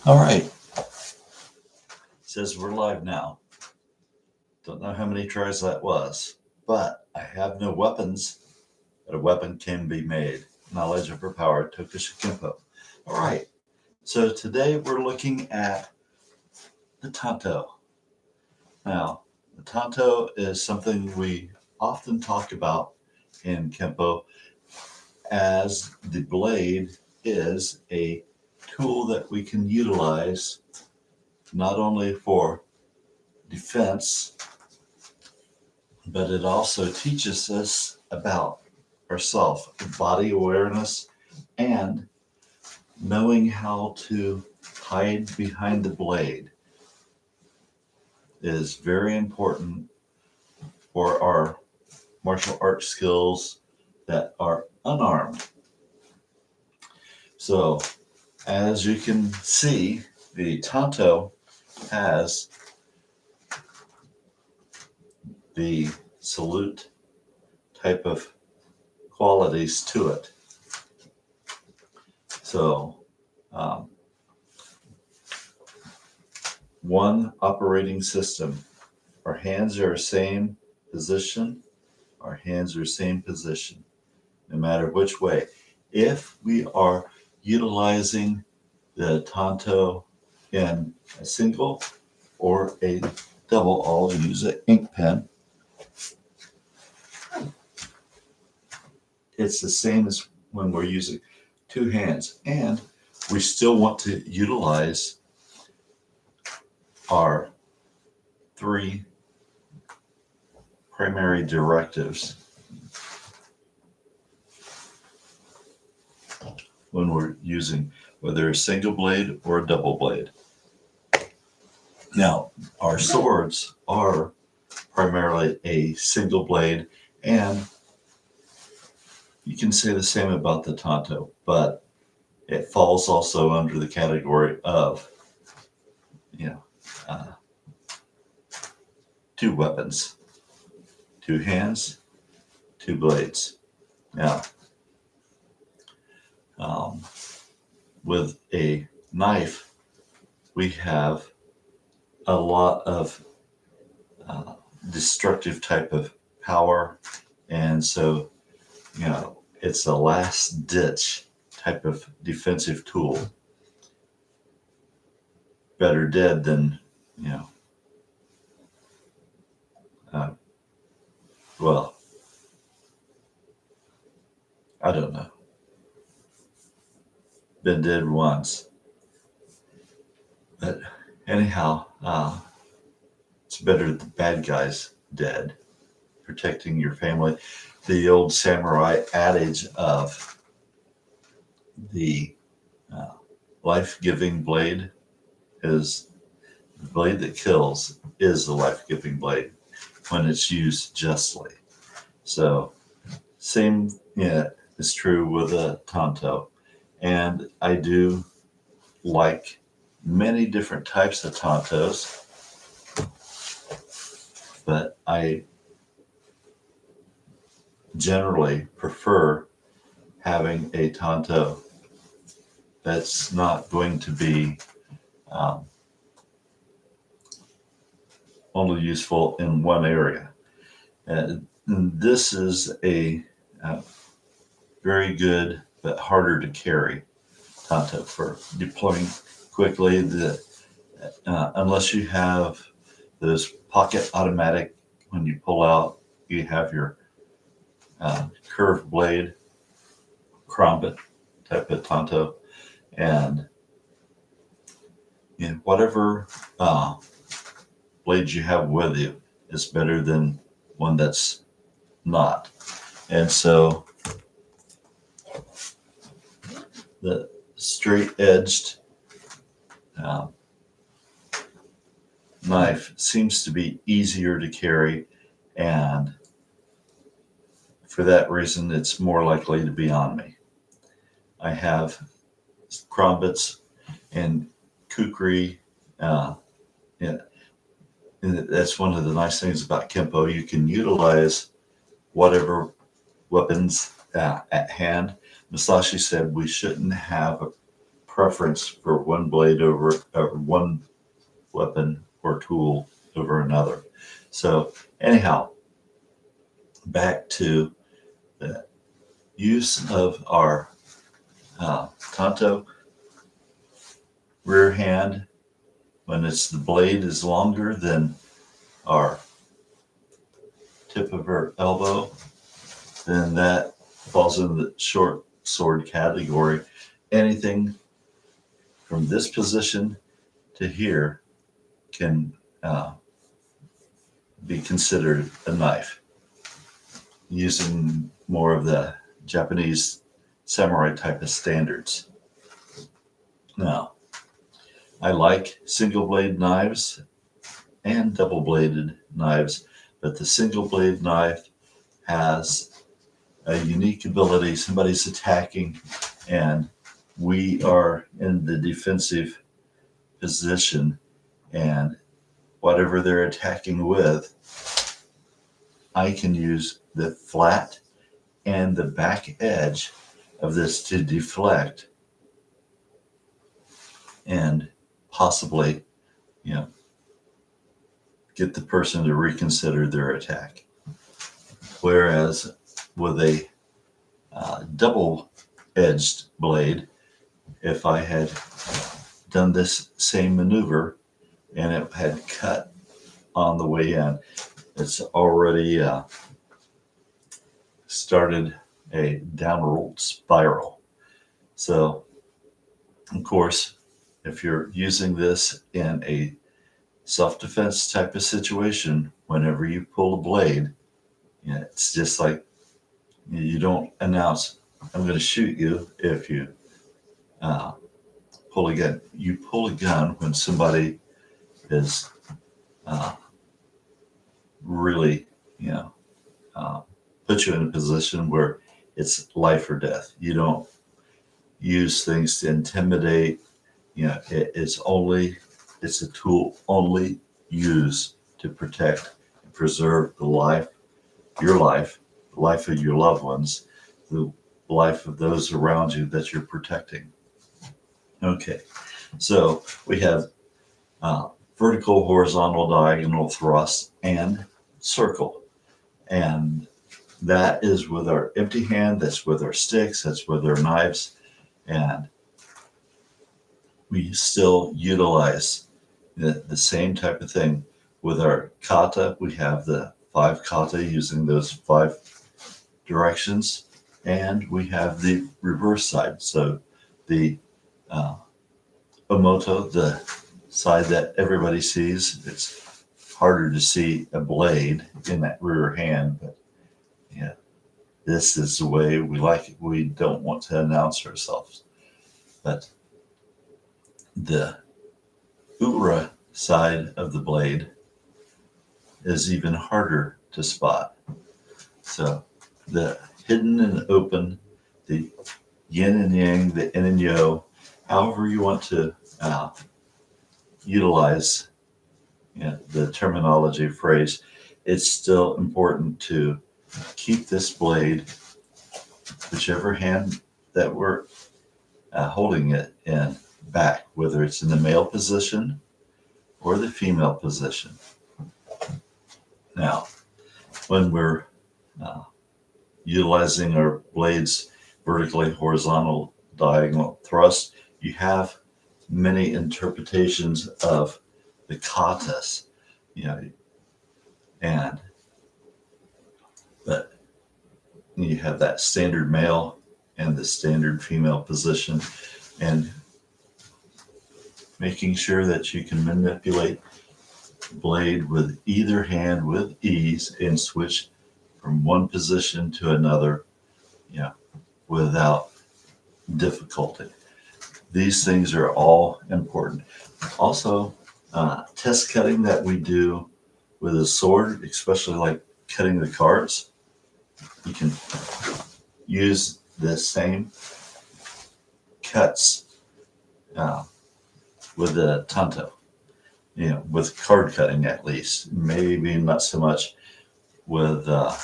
All right. Says we're live now. Don't know how many tries that was, but I have no weapons, but a weapon can be made. Knowledge overpowered. Tokoshi Kempo. All right. So today we're looking at the tanto. Now, the tanto is something we often talk about in Kempo, as the blade is a tool that we can utilize not only for defense, but it also teaches us about ourselves, body awareness, and knowing how to hide behind the blade is very important for our martial arts skills that are unarmed. So, as you can see, the tanto has the salute type of qualities to it. So, um, one operating system. Our hands are same position. Our hands are same position, no matter which way. If we are utilizing the tanto in a single or a double, I'll use an ink pen. It's the same as when we're using two hands, and we still want to utilize our three primary directives when we're using whether a single blade or a double blade. Now, our swords are primarily a single blade, and you can say the same about the tanto, but it falls also under the category of, you know, uh, two weapons, two hands, two blades. Now, um, with a knife, we have a lot of uh, destructive type of power, and so it's a last ditch type of defensive tool. Better dead than you know. Uh, well, I don't know. Been dead once, but anyhow, it's better the bad guys dead, protecting your family. The old samurai adage of the uh, life-giving blade is the blade that kills is the life-giving blade when it's used justly. So same is true with a tanto. And I do like many different types of tantos, but I generally prefer having a tanto that's not going to be um, only useful in one area. And this is a very good but harder to carry tanto for deploying quickly. Unless you have those pocket automatic, when you pull out, you have your curved blade, crumpet type of tanto, and whatever blades you have with you is better than one that's not. And so the straight edged uh, knife seems to be easier to carry, and for that reason, it's more likely to be on me. I have crumpets and kukri. Uh, and that's one of the nice things about Kempo. You can utilize whatever weapons at hand. Masashi said we shouldn't have a preference for one blade over one weapon or tool over another. So anyhow, back to the use of our tanto rear hand. When it's the blade is longer than our tip of our elbow, then that falls in the short sword category. Anything from this position to here can be considered a knife, using more of the Japanese samurai type of standards. Now, I like single blade knives and double bladed knives, but the single blade knife has a unique ability. Somebody's attacking and we are in the defensive position, and whatever they're attacking with, I can use the flat and the back edge of this to deflect and possibly, get the person to reconsider their attack. Whereas with a double-edged blade, if I had done this same maneuver and it had cut on the way in, it's already started a downward spiral. So, of course, if you're using this in a self-defense type of situation, whenever you pull a blade, it's just like you don't announce, I'm going to shoot you if you pull a gun. You pull a gun when somebody is really, put you in a position where it's life or death. You don't use things to intimidate. It's a tool only used to protect and preserve the life, your life, the life of your loved ones, the life of those around you that you're protecting. Okay, so we have vertical, horizontal, diagonal, thrust, and circle. And that is with our empty hand, that's with our sticks, that's with our knives, and we still utilize the same type of thing. With our kata, we have the 5 kata using those 5 directions, and we have the reverse side. So the omoto, the side that everybody sees, it's harder to see a blade in that rear hand, but this is the way we like it. We don't want to announce ourselves. But the ura side of the blade is even harder to spot. So the hidden and open, the yin and yang, the in and yo, however you want to utilize the terminology phrase, it's still important to keep this blade, whichever hand that we're holding it in, back, whether it's in the male position or the female position. Now, when we're utilizing our blades vertically, horizontal, diagonal, thrust, you have many interpretations of the katas, but you have that standard male and the standard female position, and making sure that you can manipulate the blade with either hand with ease and switch from one position to another, without difficulty. These things are all important. Also, test cutting that we do with a sword, especially like cutting the cards, you can use the same cuts with the tanto, with card cutting at least. Maybe not so much with the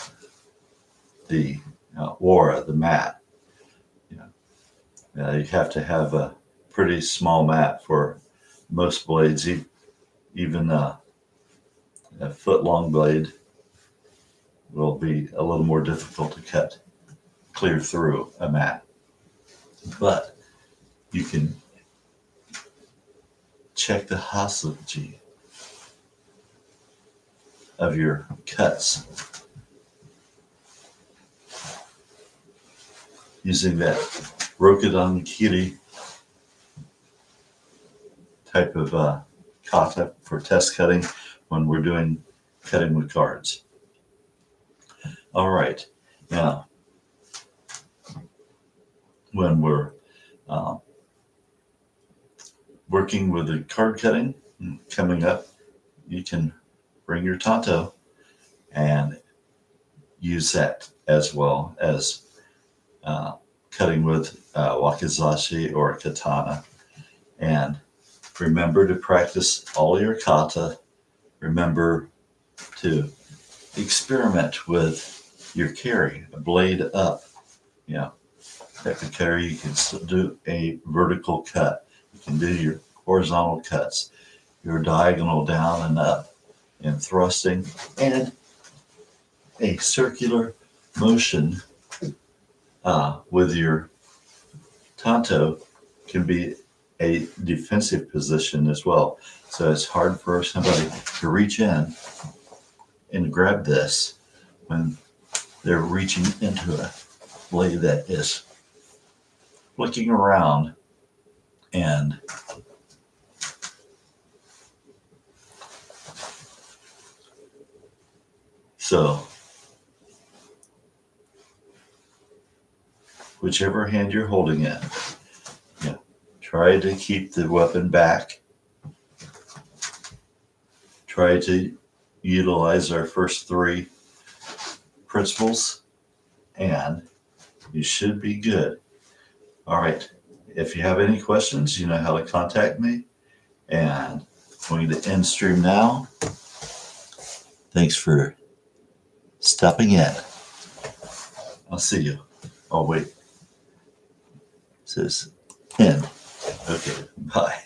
wara, the mat. You have to have a pretty small mat for most blades. Even a foot long blade will be a little more difficult to cut clear through a mat. But you can check the hostility of your cuts using that Rokudan Kiri type of kata for test cutting when we're doing cutting with cards. All right, now when we're working with the card cutting coming up, you can bring your tanto and use that as well as cutting with wakizashi or katana. And remember to practice all your kata. Remember to experiment with your carry, a blade up. Type of carry, you can still do a vertical cut. You can do your horizontal cuts, your diagonal down and up, and thrusting, and a circular motion with your tanto can be a defensive position as well. So it's hard for somebody to reach in and grab this when they're reaching into a blade that is flicking around. And so whichever hand you're holding it, try to keep the weapon back. Try to utilize our first three principles, and you should be good. All right. If you have any questions, you know how to contact me. And I'm going to end stream now. Thanks for stopping in. I'll see you. Oh, wait. It says end. Okay. Bye.